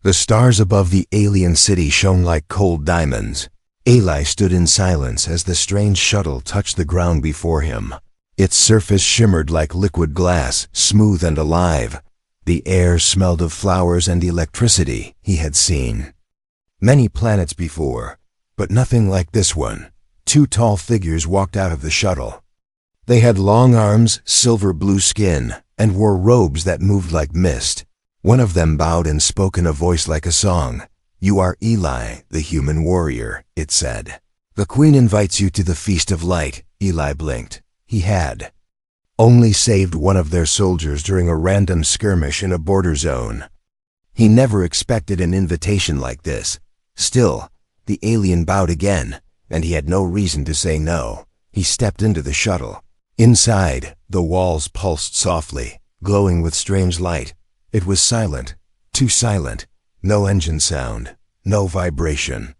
The stars above the alien city shone like cold diamonds. Eli stood in silence as the strange shuttle touched the ground before him. Its surface shimmered like liquid glass, smooth and alive. The air smelled of flowers and electricity he had seen many planets before, but nothing like this one. Two tall figures walked out of the shuttle. They had long arms, silver blue skin, and wore robes that moved like mist. One of them bowed and spoke in a voice like a song. "You are Eli, the human warrior," it said. "The Queen invites you to the Feast of Light." Eli blinked. He had only saved one of their soldiers during a random skirmish in a border zone. He never expected an invitation like this. Still, the alien bowed again, and he had no reason to say no. He stepped into the shuttle. Inside, the walls pulsed softly, glowing with strange light. It was silent, too silent. No engine sound, no vibration.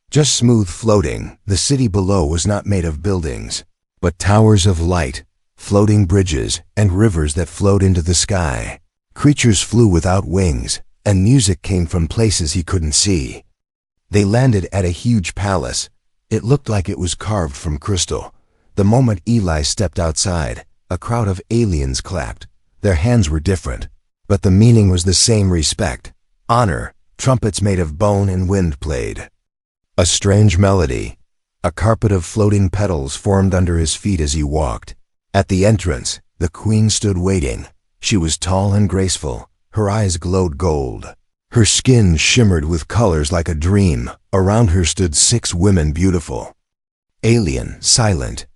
Just smooth floating. The city below was not made of buildings, but towers of light, floating bridges, and rivers that flowed into the sky. Creatures flew without wings, and music came from places he couldn't see. They landed at a huge palace. It looked like it was carved from crystal. The moment Eli stepped outside, a crowd of aliens clapped. Their hands were different, but the meaning was the same: respect, honor. Trumpets made of bone and wind played a strange melody. A carpet of floating petals formed under his feet as he walked. At the entrance, the Queen stood waiting. She was tall and graceful. Her eyes glowed gold. Her skin shimmered with colors like a dream. Around her stood 6 women, beautiful, alien, silent.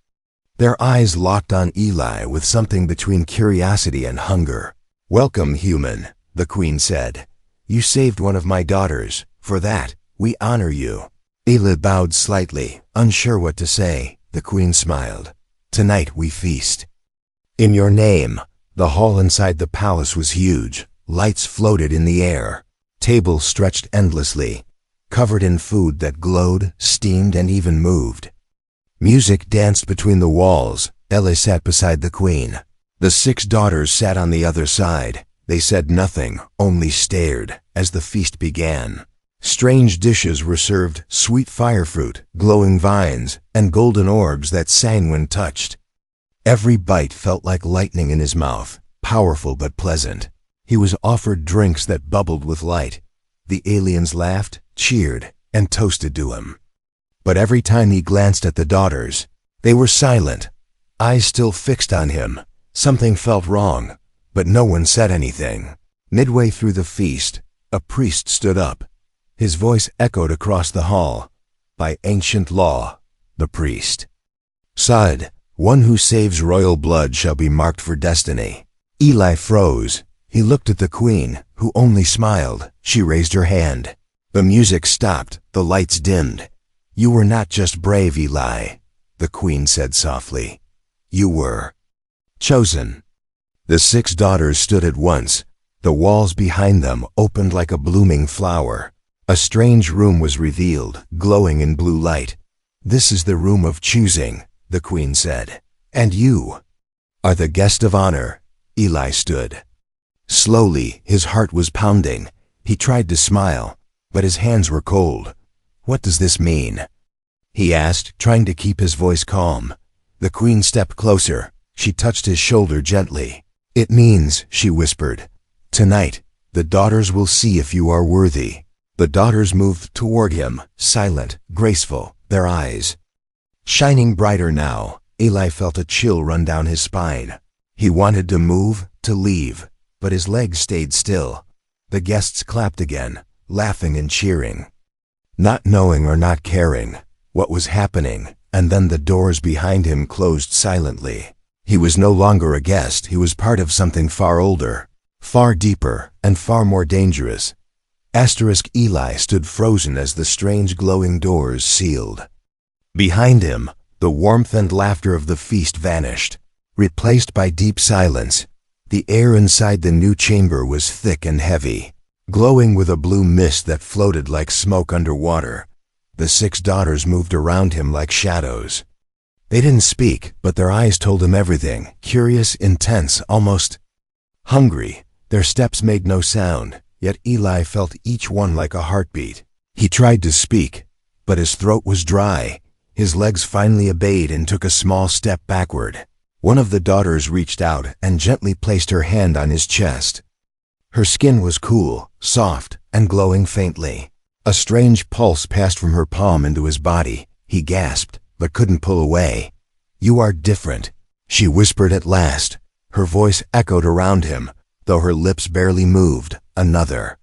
Their eyes locked on Eli with something between curiosity and hunger. "Welcome, human," the Queen said. "You saved one of my daughters. For that, we honor you." Eli bowed slightly, unsure what to say. The Queen smiled. "Tonight we feast in your name." The hall inside the palace was huge. Lights floated in the air. Tables stretched endlessly, covered in food that glowed, steamed, and even moved. Music danced between the walls. Eli sat beside the Queen. The 6 daughters sat on the other side. They said nothing, only stared, as the feast began. Strange dishes were served: sweet fire fruit, glowing vines, and golden orbs that sang when touched. Every bite felt like lightning in his mouth, powerful but pleasant. He was offered drinks that bubbled with light. The aliens laughed, cheered, and toasted to him. But every time he glanced at the daughters, they were silent, eyes still fixed on him. Something felt wrong, but no one said anything. Midway through the feast, a priest stood up. His voice echoed across the hall. "By ancient law, the priest said, one who saves royal blood shall be marked for destiny." Eli froze. He looked at the Queen, who only smiled. She raised her hand. The music stopped. The lights dimmed. "You were not just brave, Eli," the Queen said softly. "You were chosen." The 6 daughters stood at once. The walls behind them opened like a blooming flower. A strange room was revealed, glowing in blue light. "This is the room of choosing," the Queen said. "And you are the guest of honor." Eli stood. Slowly, his heart was pounding. He tried to smile, but his hands were cold. "What does this mean?" he asked, trying to keep his voice calm. The Queen stepped closer. She touched his shoulder gently. "It means," she whispered, "tonight, the daughters will see if you are worthy." The daughters moved toward him, silent, graceful, their eyes shining brighter now. Eli felt a chill run down his spine. He wanted to move, to leave, but his legs stayed still. The guests clapped again, laughing and cheering, not knowing or not caring what was happening, and then the doors behind him closed silently. He was no longer a guest. He was part of something far older, far deeper, and far more dangerous. Eli stood frozen as the strange glowing doors sealed. Behind him, the warmth and laughter of the feast vanished, replaced by deep silence. The air inside the new chamber was thick and heavy, glowing with a blue mist that floated like smoke underwater. The 6 daughters moved around him like shadows. They didn't speak, but their eyes told him everything, curious, intense, almost hungry. Their steps made no sound. yet Eli felt each one like a heartbeat. He tried to speak, but his throat was dry. His legs finally obeyed and took a small step backward. One of the daughters reached out and gently placed her hand on his chest. Her skin was cool, soft, and glowing faintly. A strange pulse passed from her palm into his body. He gasped, but couldn't pull away. "You are different," she whispered at last. Her voice echoed around him, though her lips barely moved. Another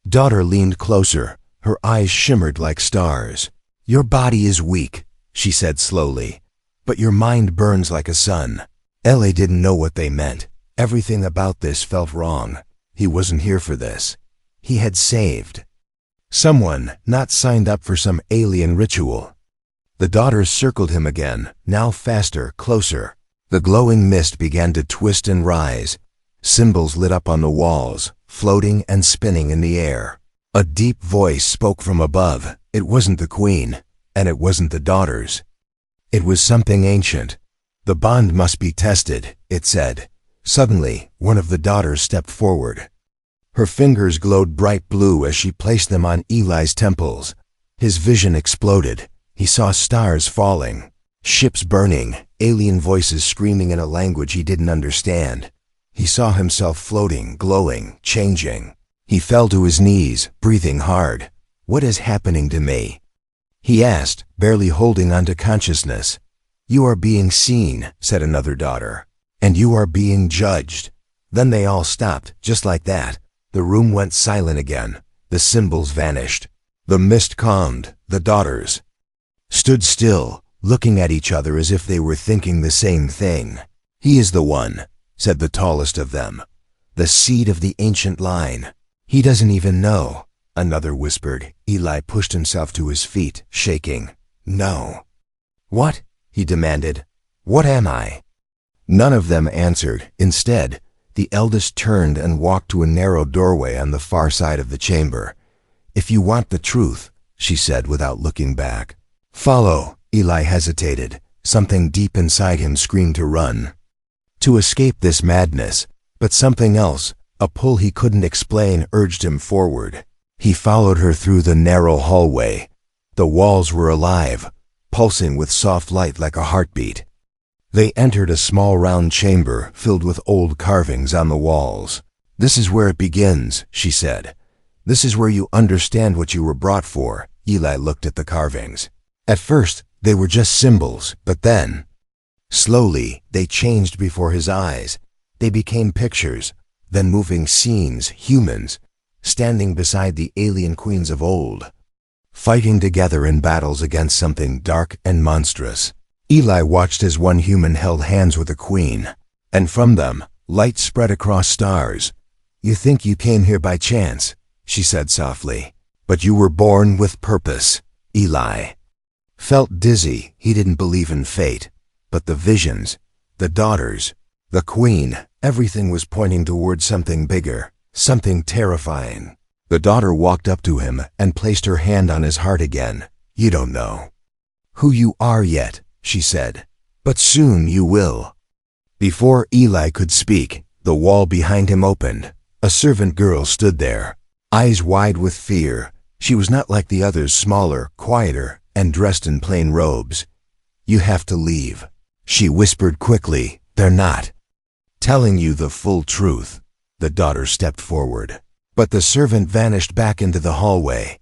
daughter leaned closer. Her eyes shimmered like stars. "Your body is weak," she said slowly, "but your mind burns like a sun." Ellie didn't know what they meant. Everything about this felt wrong. He wasn't here for this. He had saved someone, not signed up for some alien ritual. The daughters circled him again, now faster, closer. The glowing mist began to twist and rise. Symbols lit up on the walls, floating and spinning in the air. A deep voice spoke from above. It wasn't the queen, and it wasn't the daughters. It was something ancient. "The bond must be tested," it said. Suddenly, one of the daughters stepped forward. Her fingers glowed bright blue as she placed them on Eli's temples. His vision exploded. He saw stars falling, ships burning, alien voices screaming in a language he didn't understand. He saw himself floating, glowing, changing. He fell to his knees, breathing hard. "What is happening to me?" he asked, barely holding on to consciousness. "You are being seen," said another daughter, "and you are being judged." Then they all stopped, just like that. The room went silent again. The symbols vanished. The mist calmed. The daughters stood still, looking at each other as if they were thinking the same thing. "He is the one," said the tallest of them. "The seed of the ancient line." "He doesn't even know," another whispered. Eli pushed himself to his feet, shaking. "No." "What?" he demanded. "What am I?" None of them answered. Instead, the eldest turned and walked to a narrow doorway on the far side of the chamber. "If you want the truth," she said without looking back, "follow." Eli hesitated. Something deep inside him screamed to run, to escape this madness, but something else, a pull he couldn't explain, urged him forward. He followed her through the narrow hallway. The walls were alive, pulsing with soft light like a heartbeat. They entered a small round chamber filled with old carvings on the walls. "This is where it begins," she said. "This is where you understand what you were brought for." Eli looked at the carvings. At first, they were just symbols, but then, slowly, they changed before his eyes. They became pictures, then moving scenes, humans, standing beside the alien queens of old, fighting together in battles against something dark and monstrous. Eli watched as one human held hands with a queen, and from them, light spread across stars. "You think you came here by chance," she said softly, "but you were born with purpose." Eli felt dizzy. He didn't believe in fate, but the visions, the daughters, the queen, everything was pointing toward something bigger, something terrifying. The daughter walked up to him and placed her hand on his heart again. "You don't know who you are yet," she said, "but soon you will." Before Eli could speak, the wall behind him opened. A servant girl stood there, eyes wide with fear. She was not like the others, smaller, quieter, and dressed in plain robes. "You have to leave," she whispered quickly. "They're not telling you the full truth." The daughter stepped forward, but the servant vanished back into the hallway.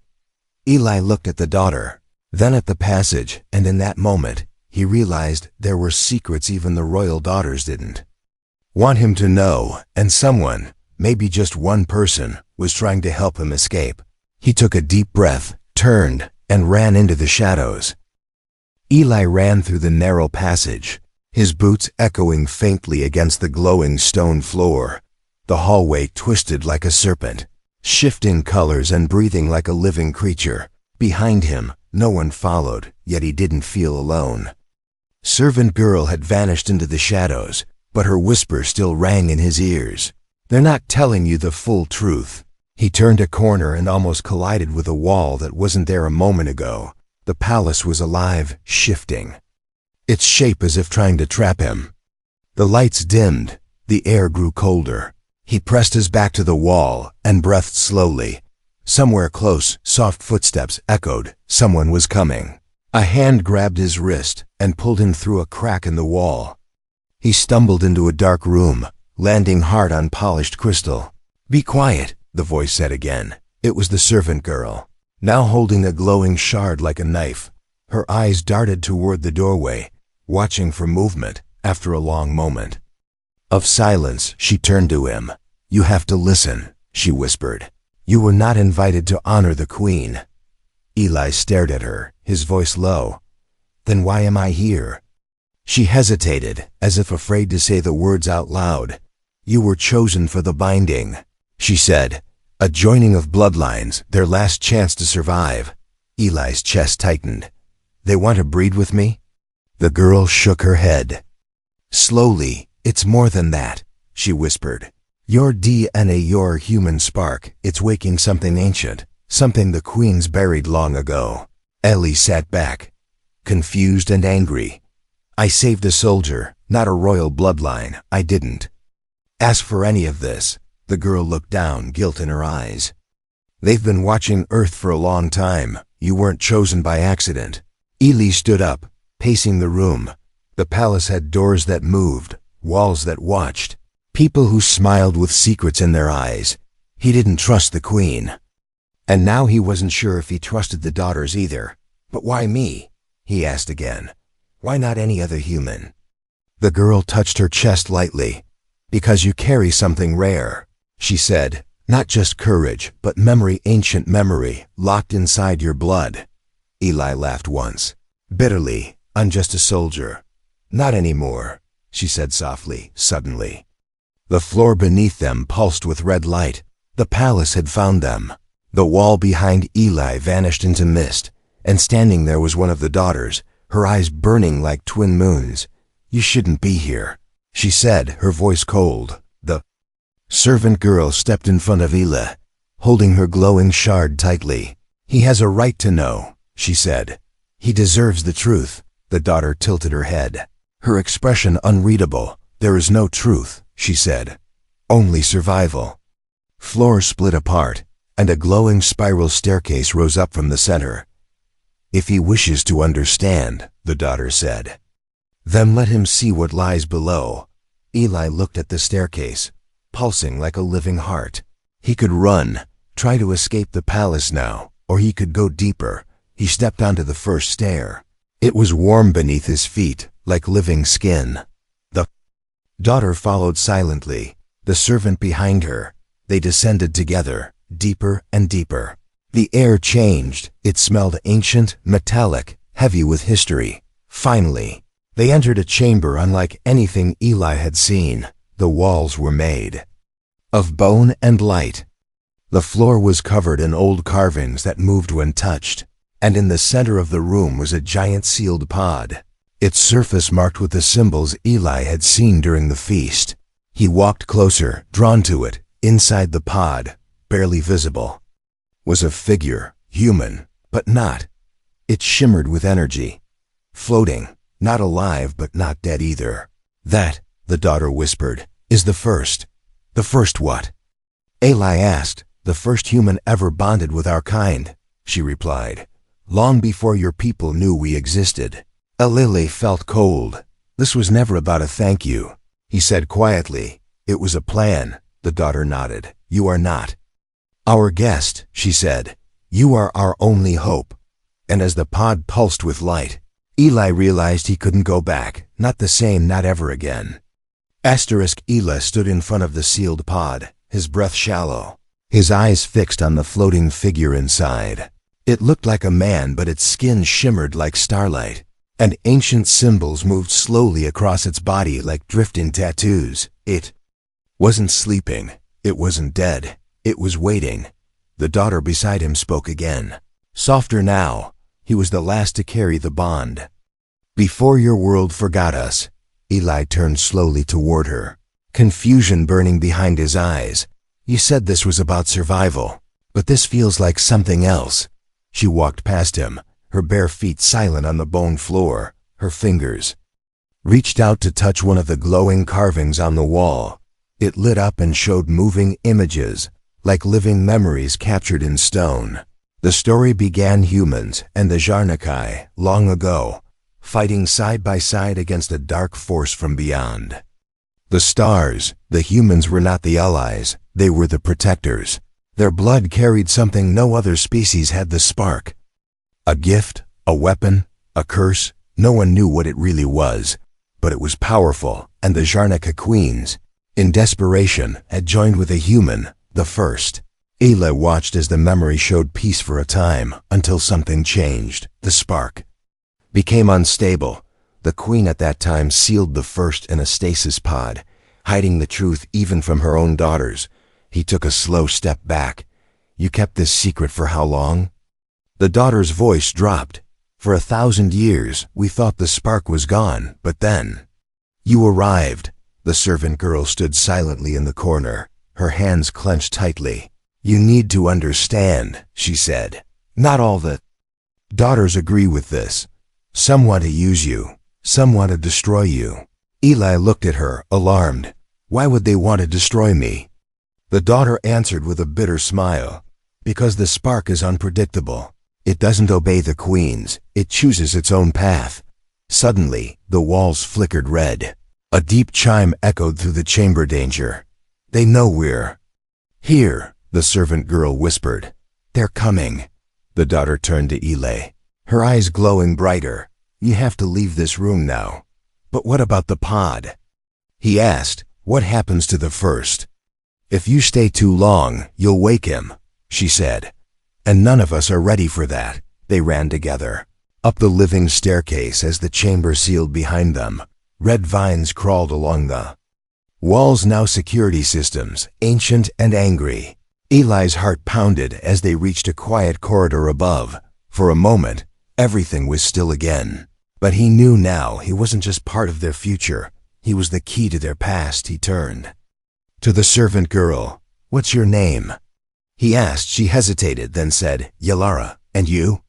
Eli looked at the daughter, then at the passage, and in that moment, he realized there were secrets even the royal daughters didn't want him to know, and someone, maybe just one person, was trying to help him escape. He took a deep breath, turned, and ran into the shadows. Eli ran through the narrow passage, his boots echoing faintly against the glowing stone floor. The hallway twisted like a serpent, shifting colors and breathing like a living creature. Behind him, no one followed, yet he didn't feel alone. Servant girl had vanished into the shadows, but her whisper still rang in his ears. "They're not telling you the full truth." He turned a corner and almost collided with a wall that wasn't there a moment ago. The palace was alive, shifting, its shape as if trying to trap him. The lights dimmed. The air grew colder. He pressed his back to the wall and breathed slowly. Somewhere close, soft footsteps echoed. Someone was coming. A hand grabbed his wrist and pulled him through a crack in the wall. He stumbled into a dark room, landing hard on polished crystal. "Be quiet," the voice said again. It was the servant girl, now holding a glowing shard like a knife. Her eyes darted toward the doorway, watching for movement. After a long moment of silence, she turned to him. "You have to listen," she whispered. "You were not invited to honor the queen." Eli stared at her, his voice low. "Then why am I here?" She hesitated, as if afraid to say the words out loud. "You were chosen for the binding," she said. "A joining of bloodlines, their last chance to survive." Eli's chest tightened. "They want to breed with me?" The girl shook her head. Slowly, "It's more than that," she whispered. "Your DNA, your human spark, it's waking something ancient, something the queens buried long ago." Ellie sat back, confused and angry. "I saved a soldier, not a royal bloodline. I didn't ask for any of this." The girl looked down, guilt in her eyes. "They've been watching Earth for a long time. You weren't chosen by accident." Eli stood up, pacing the room. The palace had doors that moved, walls that watched, people who smiled with secrets in their eyes. He didn't trust the queen. And now he wasn't sure if he trusted the daughters either. "But why me?" he asked again. "Why not any other human?" The girl touched her chest lightly. "Because you carry something rare," she said. "Not just courage, but memory, ancient memory, locked inside your blood." Eli laughed once, bitterly. "I'm just a soldier." "Not anymore," she said softly, suddenly. The floor beneath them pulsed with red light. The palace had found them. The wall behind Eli vanished into mist, and standing there was one of the daughters, her eyes burning like twin moons. "You shouldn't be here," she said, her voice cold. The servant girl stepped in front of Eli, holding her glowing shard tightly. "He has a right to know," she said. "He deserves the truth." The daughter tilted her head, her expression unreadable. "There is no truth," she said. "Only survival." Floor split apart, and a glowing spiral staircase rose up from the center. "If he wishes to understand," the daughter said, "then let him see what lies below." Eli looked at the staircase, pulsing like a living heart. He could run, try to escape the palace now, or he could go deeper. He stepped onto the first stair. It was warm beneath his feet, like living skin. The daughter followed silently, the servant behind her. They descended together, deeper and deeper. The air changed. It smelled ancient, metallic, heavy with history. Finally, they entered a chamber unlike anything Eli had seen. The walls were made of bone and light. The floor was covered in old carvings that moved when touched, and in the center of the room was a giant sealed pod, its surface marked with the symbols Eli had seen during the feast. He walked closer, drawn to it. Inside the pod, barely visible, was a figure, human, but not. It shimmered with energy, floating, not alive but not dead either. "That," the daughter whispered, "is the first." "The first what?" Eli asked. "The first human ever bonded with our kind," she replied. "Long before your people knew we existed." Alili felt cold. "This was never about a thank you," he said quietly. "It was a plan." The daughter nodded. "You are not our guest," she said. "You are our only hope." And as the pod pulsed with light, Eli realized he couldn't go back. Not the same, not ever again. Eli stood in front of the sealed pod, his breath shallow, his eyes fixed on the floating figure inside. It looked like a man, but its skin shimmered like starlight, and ancient symbols moved slowly across its body like drifting tattoos. It wasn't sleeping. It wasn't dead. It was waiting. The daughter beside him spoke again, softer now. He was the last to carry the bond. "Before your world forgot us." Eli turned slowly toward her, confusion burning behind his eyes. "You said this was about survival, but this feels like something else." She walked past him, her bare feet silent on the bone floor. Her fingers reached out to touch one of the glowing carvings on the wall. It lit up and showed moving images, like living memories captured in stone. The story began humans and the Zarnakai, long ago, fighting side by side against a dark force from beyond. The stars, the humans were not the allies, they were the protectors. Their blood carried something no other species had: the spark. A gift, a weapon, a curse, no one knew what it really was, but it was powerful, and the Zarnaka queens, in desperation, had joined with a human, the first. Eli watched as the memory showed peace for a time, until something changed. The spark became unstable. The queen at that time sealed the first in a stasis pod, hiding the truth even from her own daughters. He took a slow step back. "You kept this secret for how long?" The daughter's voice dropped. "For 1,000 years, we thought the spark was gone, but then you arrived." The servant girl stood silently in the corner, her hands clenched tightly. "You need to understand," she said. "Not all the daughters agree with this. Some want to use you, some want to destroy you." Eli looked at her, alarmed. "Why would they want to destroy me?" The daughter answered with a bitter smile. "Because the spark is unpredictable. It doesn't obey the queens, it chooses its own path." Suddenly, the walls flickered red. A deep chime echoed through the chamber. "Danger. They know we're here," the servant girl whispered. "They're coming." The daughter turned to Eli, her eyes glowing brighter. "You have to leave this room now." "But what about the pod?" he asked. "What happens to the first?" "If you stay too long, you'll wake him," she said. "And none of us are ready for that." They ran together up the living staircase as the chamber sealed behind them. Red vines crawled along the walls, now security systems, ancient and angry. Eli's heart pounded as they reached a quiet corridor above. For a moment, everything was still again. But he knew now he wasn't just part of their future. He was the key to their past. He turned to the servant girl. "What's your name?" he asked. She hesitated, then said, "Yalara." "And you?"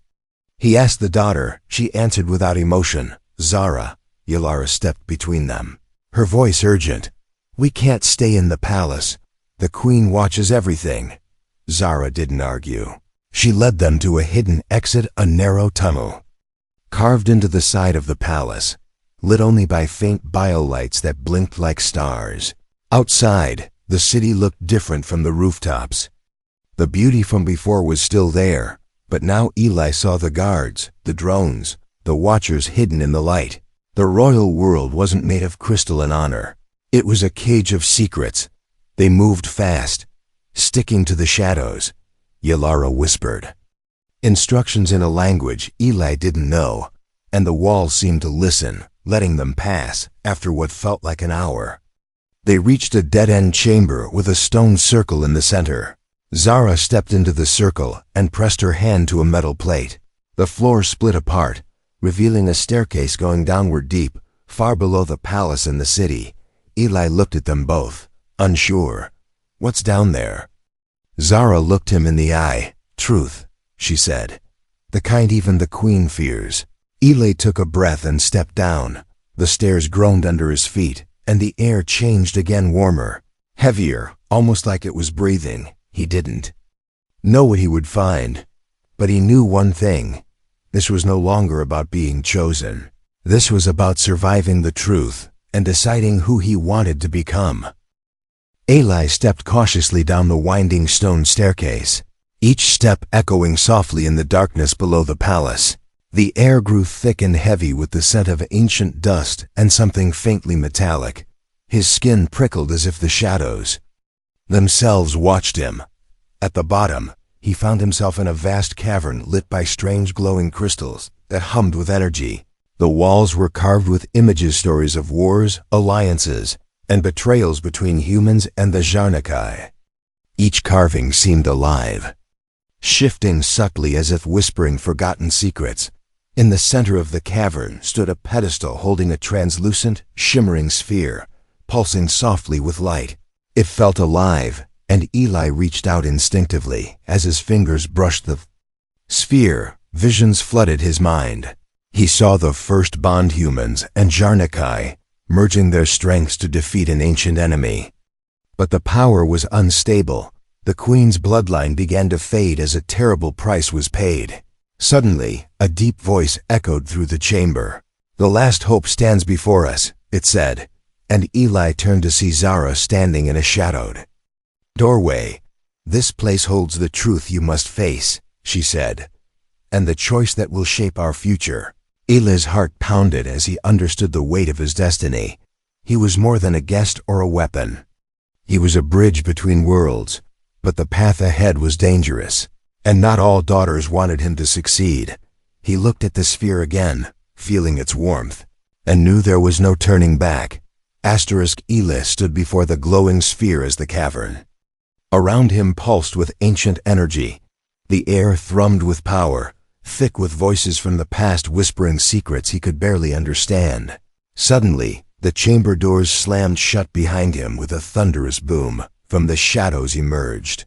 he asked the daughter. She answered without emotion, "Zara." Yalara stepped between them, her voice urgent. "We can't stay in the palace. The queen watches everything." Zara didn't argue. She led them to a hidden exit, a narrow tunnel carved into the side of the palace, lit only by faint biolights that blinked like stars. Outside, the city looked different from the rooftops. The beauty from before was still there, but now Eli saw the guards, the drones, the watchers hidden in the light. The royal world wasn't made of crystal and honor. It was a cage of secrets. They moved fast, sticking to the shadows. Yalara whispered instructions in a language Eli didn't know, and the walls seemed to listen, letting them pass. After what felt like an hour, they reached a dead-end chamber with a stone circle in the center. Zara stepped into the circle and pressed her hand to a metal plate. The floor split apart, revealing a staircase going downward deep, far below the palace and the city. Eli looked at them both, unsure. "What's down there?" Zara looked him in the eye. "Truth," she said. "The kind even the queen fears." Eli took a breath and stepped down. The stairs groaned under his feet, and the air changed again, warmer, heavier, almost like it was breathing. He didn't know what he would find, but he knew one thing. This was no longer about being chosen. This was about surviving the truth and deciding who he wanted to become. Eli stepped cautiously down the winding stone staircase, each step echoing softly in the darkness below the palace. The air grew thick and heavy with the scent of ancient dust and something faintly metallic. His skin prickled as if the shadows themselves watched him. At the bottom, he found himself in a vast cavern lit by strange glowing crystals that hummed with energy. The walls were carved with images, stories of wars, alliances, and betrayals between humans and the Zarnakai. Each carving seemed alive, shifting subtly as if whispering forgotten secrets. In the center of the cavern stood a pedestal holding a translucent, shimmering sphere, pulsing softly with light. It felt alive, and Eli reached out instinctively. As his fingers brushed the sphere, visions flooded his mind. He saw the first bond humans and Zarnakai, merging their strengths to defeat an ancient enemy. But the power was unstable. The queen's bloodline began to fade as a terrible price was paid. Suddenly, a deep voice echoed through the chamber. "The last hope stands before us," it said, and Eli turned to see Zara standing in a shadowed doorway. "This place holds the truth you must face," she said, "and the choice that will shape our future." Eli's heart pounded as he understood the weight of his destiny. He was more than a guest or a weapon. He was a bridge between worlds, but the path ahead was dangerous, and not all daughters wanted him to succeed. He looked at the sphere again, feeling its warmth, and knew there was no turning back. Eli stood before the glowing sphere as the cavern. Around him pulsed with ancient energy. The air thrummed with power, thick with voices from the past whispering secrets he could barely understand. Suddenly, the chamber doors slammed shut behind him with a thunderous boom. From the shadows emerged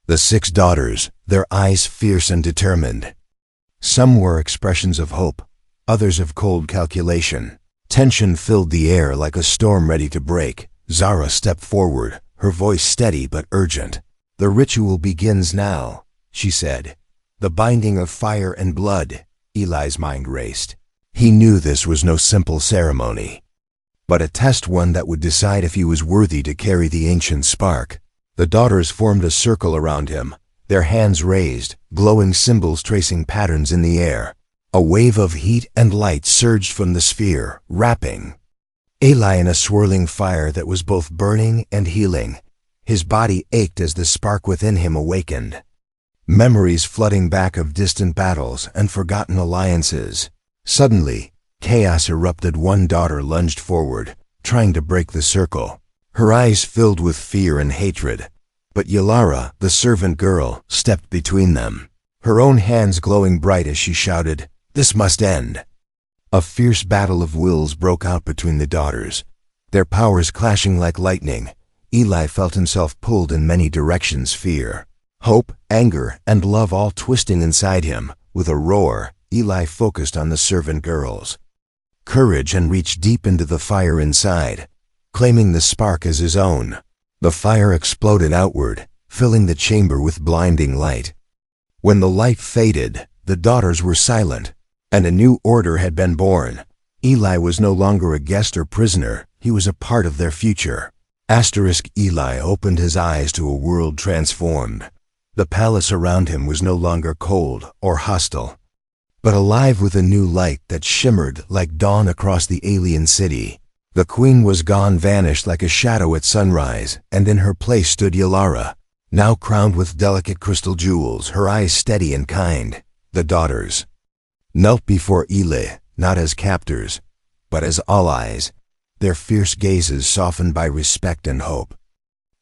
the 6 daughters, their eyes fierce and determined. Some were expressions of hope, others of cold calculation. Tension filled the air like a storm ready to break. Zara stepped forward, her voice steady but urgent. "The ritual begins now," she said. "The binding of fire and blood." Eli's mind raced. He knew this was no simple ceremony, but a test, one that would decide if he was worthy to carry the ancient spark. The daughters formed a circle around him, their hands raised, glowing symbols tracing patterns in the air. A wave of heat and light surged from the sphere, wrapping Eli in a swirling fire that was both burning and healing. His body ached as the spark within him awakened, memories flooding back of distant battles and forgotten alliances. Suddenly, chaos erupted. One daughter lunged forward, trying to break the circle. Her eyes filled with fear and hatred. But Yalara, the servant girl, stepped between them, her own hands glowing bright as she shouted, "This must end." A fierce battle of wills broke out between the daughters, their powers clashing like lightning. Eli felt himself pulled in many directions, fear, hope, anger, and love all twisting inside him. With a roar, Eli focused on the servant girls' courage and reached deep into the fire inside, claiming the spark as his own. The fire exploded outward, filling the chamber with blinding light. When the light faded, the daughters were silent, and a new order had been born. Eli was no longer a guest or prisoner, he was a part of their future. Eli opened his eyes to a world transformed. The palace around him was no longer cold or hostile, but alive with a new light that shimmered like dawn across the alien city. The queen was gone, vanished like a shadow at sunrise, and in her place stood Yalara, now crowned with delicate crystal jewels, her eyes steady and kind. The daughters knelt before Eli, not as captors, but as allies, their fierce gazes softened by respect and hope.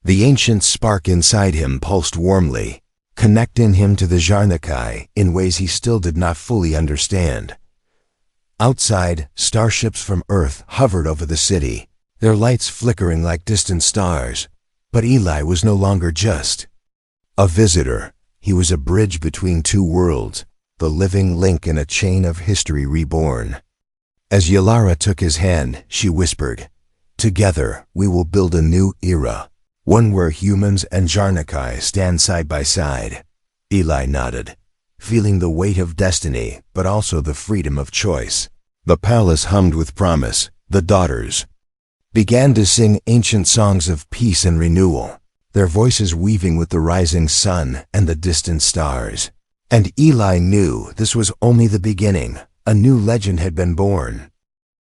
The ancient spark inside him pulsed warmly, connecting him to the Jarnakai in ways he still did not fully understand. Outside, starships from Earth hovered over the city, their lights flickering like distant stars. But Eli was no longer just a visitor. He was a bridge between 2 worlds, the living link in a chain of history reborn. As Yalara took his hand, she whispered, "Together, we will build a new era, one where humans and Jarnakai stand side by side." Eli nodded, feeling the weight of destiny, but also the freedom of choice. The palace hummed with promise. The daughters began to sing ancient songs of peace and renewal, their voices weaving with the rising sun and the distant stars. And Eli knew this was only the beginning. A new legend had been born.